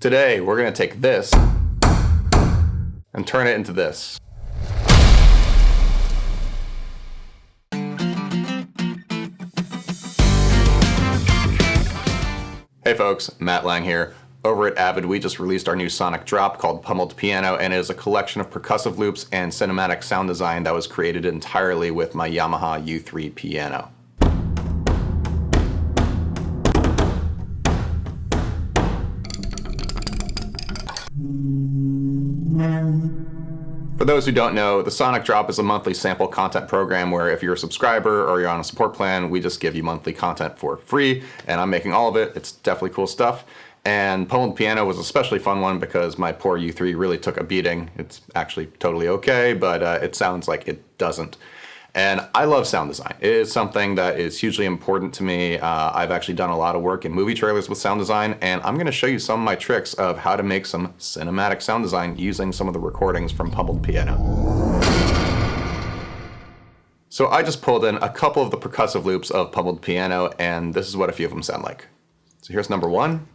Today, we're going to take this and turn it into this. Hey folks, Matt Lange here. Over at Avid, we just released our new sonic drop called Pummeled Piano, and it is a collection of percussive loops and cinematic sound design that was created entirely with my Yamaha U3 piano. For those who don't know, the Sonic Drop is a monthly sample content program where if you're a subscriber or you're on a support plan, we just give you monthly content for free, and I'm making all of it. It's definitely cool stuff. And Pummeled Piano was an especially fun one because my poor U3 really took a beating. It's actually totally okay, but it sounds like it doesn't. And I love sound design. It is something that is hugely important to me. I've actually done a lot of work in movie trailers with sound design, and I'm going to show you some of my tricks of how to make some cinematic sound design using some of the recordings from Pummeled Piano. So I just pulled in a couple of the percussive loops of Pummeled Piano, and this is what a few of them sound like. So here's number one.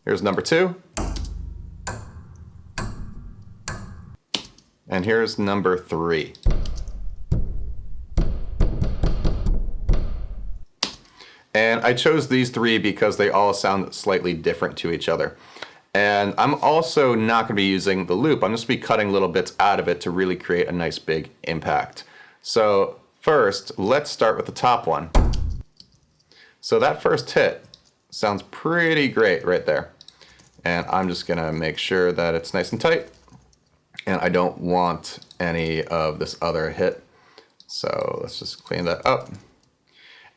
Here's number two. And here's number three. And I chose these three because they all sound slightly different to each other. And I'm also not going to be using the loop. I'm just going to be cutting little bits out of it to really create a nice big impact. So first, let's start with the top one. So that first hit sounds pretty great right there. And I'm just going to make sure that it's nice and tight. And I don't want any of this other hit. So let's just clean that up.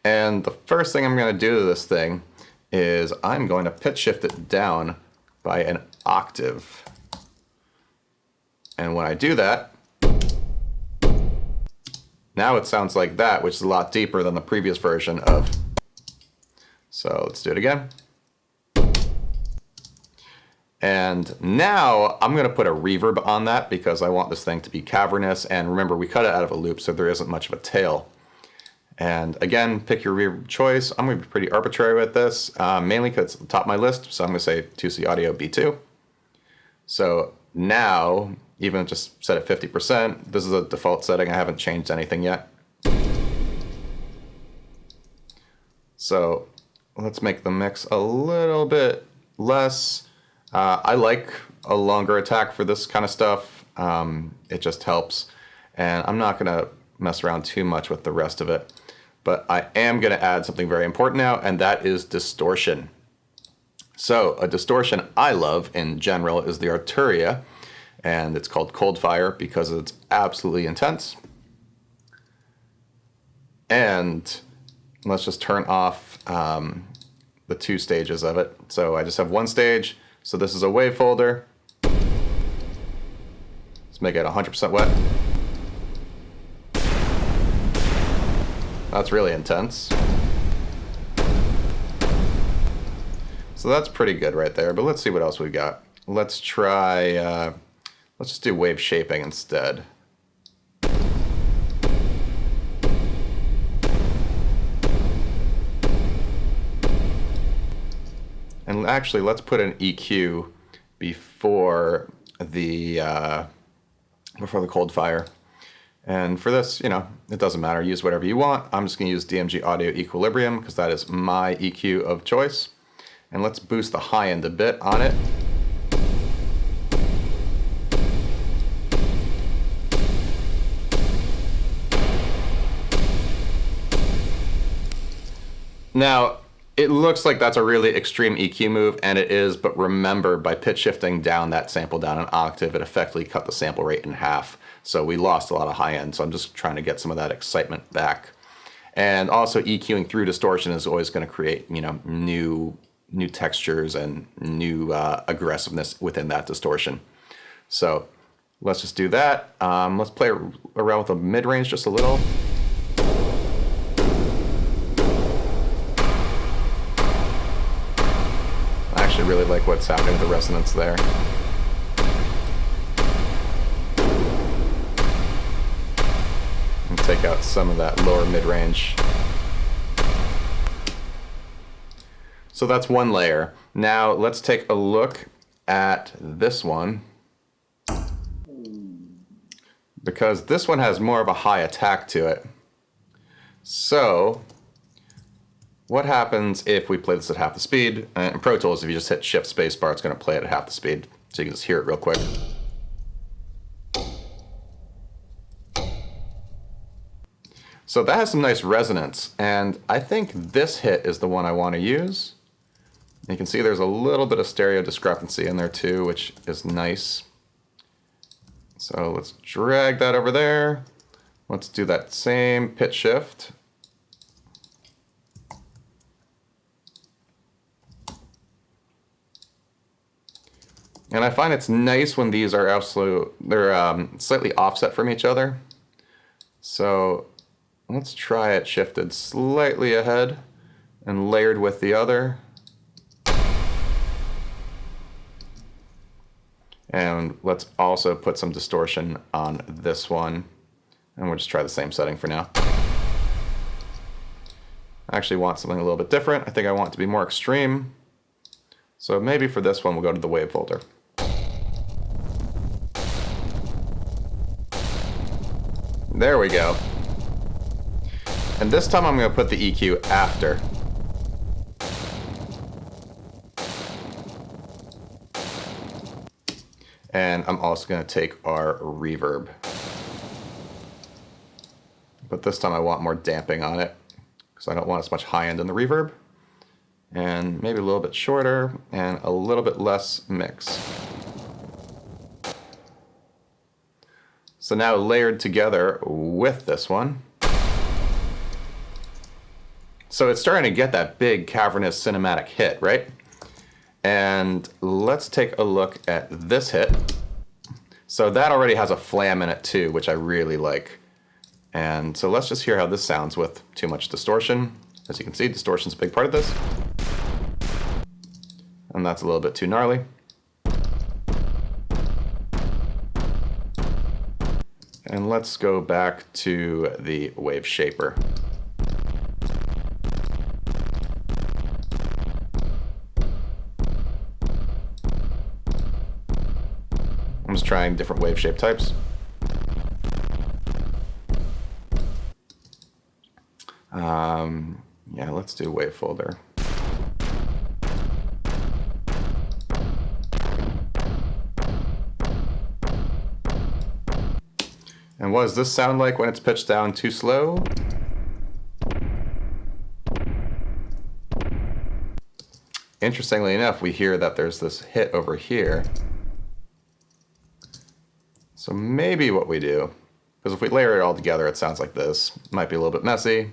And the first thing I'm going to do to this thing is I'm going to pitch shift it down by an octave. And when I do that, now it sounds like that, which is a lot deeper than the previous version of. So let's do it again. And now I'm going to put a reverb on that because I want this thing to be cavernous. And remember, we cut it out of a loop, so there isn't much of a tail. And again, pick your reverb choice. I'm going to be pretty arbitrary with this, mainly because it's at the top of my list. So I'm going to say 2C Audio B2. So now, even just set it 50%, this is a default setting. I haven't changed anything yet. So let's make the mix a little bit less. I like a longer attack for this kind of stuff. It just helps. And I'm not going to mess around too much with the rest of it. But I am going to add something very important now, and that is distortion. So a distortion I love in general is the Arturia, and it's called Cold Fire because it's absolutely intense. And let's just turn off the two stages of it. So I just have one stage. So this is a wave folder. Let's make it 100% wet. That's really intense. So that's pretty good right there, but let's see what else we got. Let's try, let's just do wave shaping instead. And actually, let's put an EQ before the Cold Fire. And for this, it doesn't matter. Use whatever you want. I'm just going to use DMG Audio Equilibrium because that is my EQ of choice. And let's boost the high end a bit on it. Now, it looks like that's a really extreme EQ move, and it is, but remember, by pitch shifting down that sample down an octave, it effectively cut the sample rate in half. So we lost a lot of high end, so I'm just trying to get some of that excitement back. And also EQing through distortion is always going to create, new textures and new aggressiveness within that distortion. So let's just do that. Let's play around with the mid-range just a little. I actually really like what's happening with the resonance there. And take out some of that lower mid-range. So that's one layer. Now let's take a look at this one, because this one has more of a high attack to it. So what happens if we play this at half the speed? In Pro Tools, if you just hit Shift Spacebar, it's going to play it at half the speed. So you can just hear it real quick. So that has some nice resonance, and I think this hit is the one I want to use. You can see there's a little bit of stereo discrepancy in there too, which is nice. So let's drag that over there. Let's do that same pitch shift. And I find it's nice when these are also, they're slightly offset from each other. So let's try it shifted slightly ahead and layered with the other. And let's also put some distortion on this one. And we'll just try the same setting for now. I actually want something a little bit different. I think I want it to be more extreme. So maybe for this one, we'll go to the wave folder. There we go. And this time I'm going to put the EQ after. And I'm also going to take our reverb. But this time I want more damping on it, because I don't want as much high end in the reverb. And maybe a little bit shorter and a little bit less mix. So now layered together with this one. So it's starting to get that big cavernous cinematic hit, right? And let's take a look at this hit. So that already has a flam in it too, which I really like. And so let's just hear how this sounds with too much distortion. As you can see, distortion's a big part of this. And that's a little bit too gnarly. And let's go back to the wave shaper. I'm just trying different wave shape types. Yeah, let's do wave folder. And what does this sound like when it's pitched down too slow? Interestingly enough, we hear that there's this hit over here. So maybe what we do, because if we layer it all together, it sounds like this. Might be a little bit messy.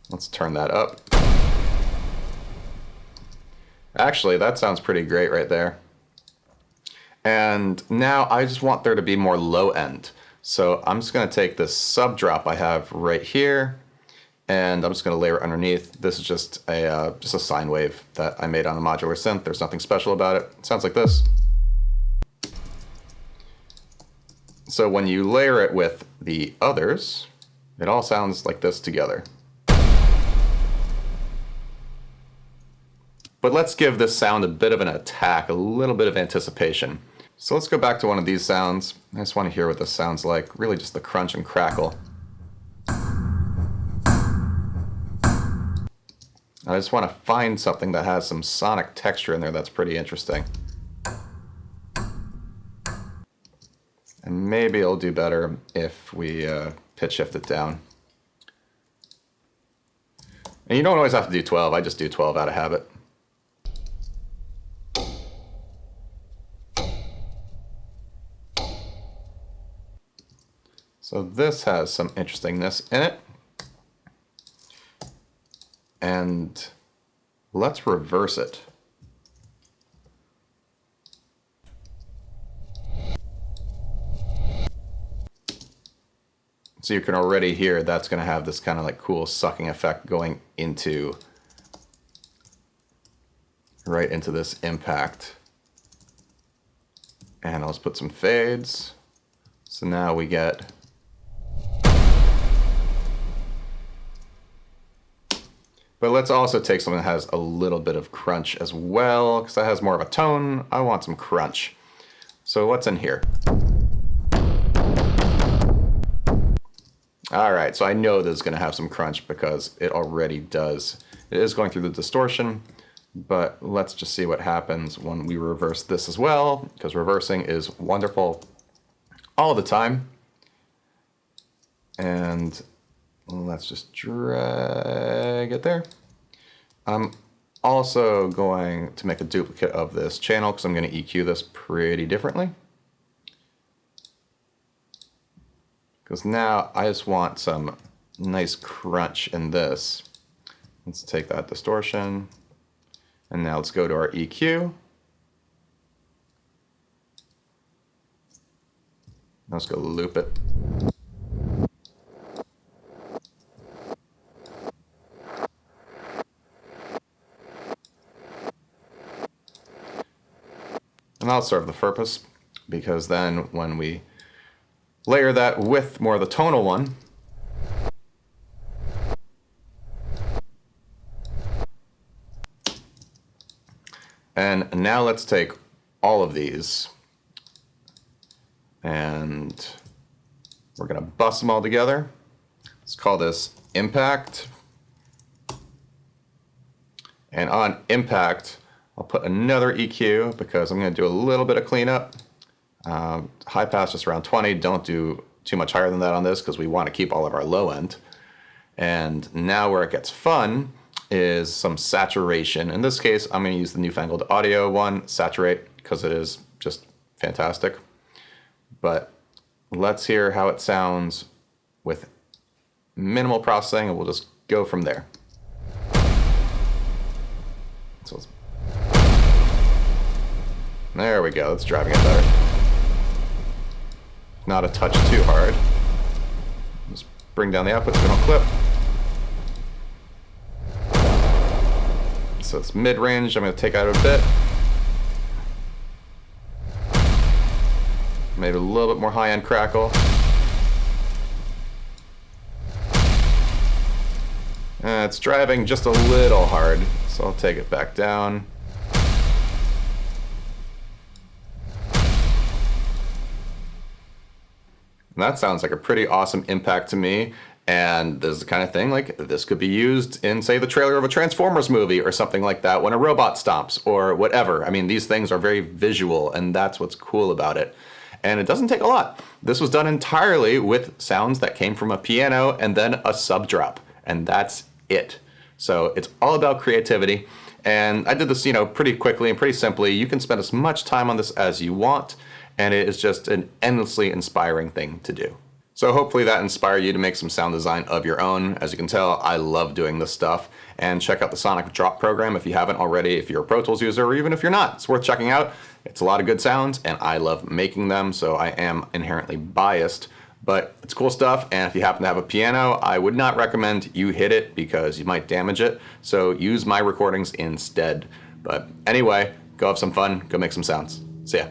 Let's turn that up. Actually, that sounds pretty great right there. And now I just want there to be more low end. So I'm just going to take this sub drop I have right here, and I'm just going to layer it underneath. This is just a sine wave that I made on a modular synth. There's nothing special about it. It sounds like this. So when you layer it with the others, it all sounds like this together. But let's give this sound a bit of an attack, a little bit of anticipation. So let's go back to one of these sounds. I just want to hear what this sounds like, really just the crunch and crackle. I just want to find something that has some sonic texture in there that's pretty interesting. And maybe it'll do better if we pitch shift it down. And you don't always have to do 12, I just do 12 out of habit. So this has some interestingness in it. And let's reverse it. So you can already hear that's going to have this kind of like cool sucking effect going into right into this impact. And let's put some fades. So now we get But let's also take something that has a little bit of crunch as well, because that has more of a tone. I want some crunch. So what's in here? All right, so I know this is going to have some crunch because it already does. It is going through the distortion, but let's just see what happens when we reverse this as well, because reversing is wonderful all the time. And let's just drag it there. I'm also going to make a duplicate of this channel because I'm going to EQ this pretty differently. Because now I just want some nice crunch in this. Let's take that distortion. And now let's go to our EQ. Let's go loop it. And that'll serve the purpose, because then when we layer that with more of the tonal one, and now let's take all of these and we're going to bust them all together. Let's call this impact. And on impact, I'll put another EQ because I'm going to do a little bit of cleanup. High pass just around 20. Don't do too much higher than that on this because we want to keep all of our low end. And now where it gets fun is some saturation. In this case, I'm going to use the newfangled audio one, saturate, because it is just fantastic. But let's hear how it sounds with minimal processing, and we'll just go from there. So there we go. That's driving it better. Not a touch too hard. Just bring down the output so we don't clip. So it's mid-range. I'm going to take out a bit. Maybe a little bit more high-end crackle. It's driving just a little hard, so I'll take it back down. And that sounds like a pretty awesome impact to me. And this is the kind of thing, like, this could be used in, say, the trailer of a Transformers movie or something like that when a robot stomps or whatever. I mean, these things are very visual, and that's what's cool about it. And it doesn't take a lot. This was done entirely with sounds that came from a piano and then a sub drop, and that's it. So it's all about creativity. And I did this, pretty quickly and pretty simply. You can spend as much time on this as you want, and it is just an endlessly inspiring thing to do. So hopefully that inspired you to make some sound design of your own. As you can tell, I love doing this stuff. And check out the Sonic Drop program if you haven't already, if you're a Pro Tools user, or even if you're not. It's worth checking out. It's a lot of good sounds, and I love making them, so I am inherently biased. But it's cool stuff, and if you happen to have a piano, I would not recommend you hit it because you might damage it. So use my recordings instead. But anyway, go have some fun, go make some sounds. See ya.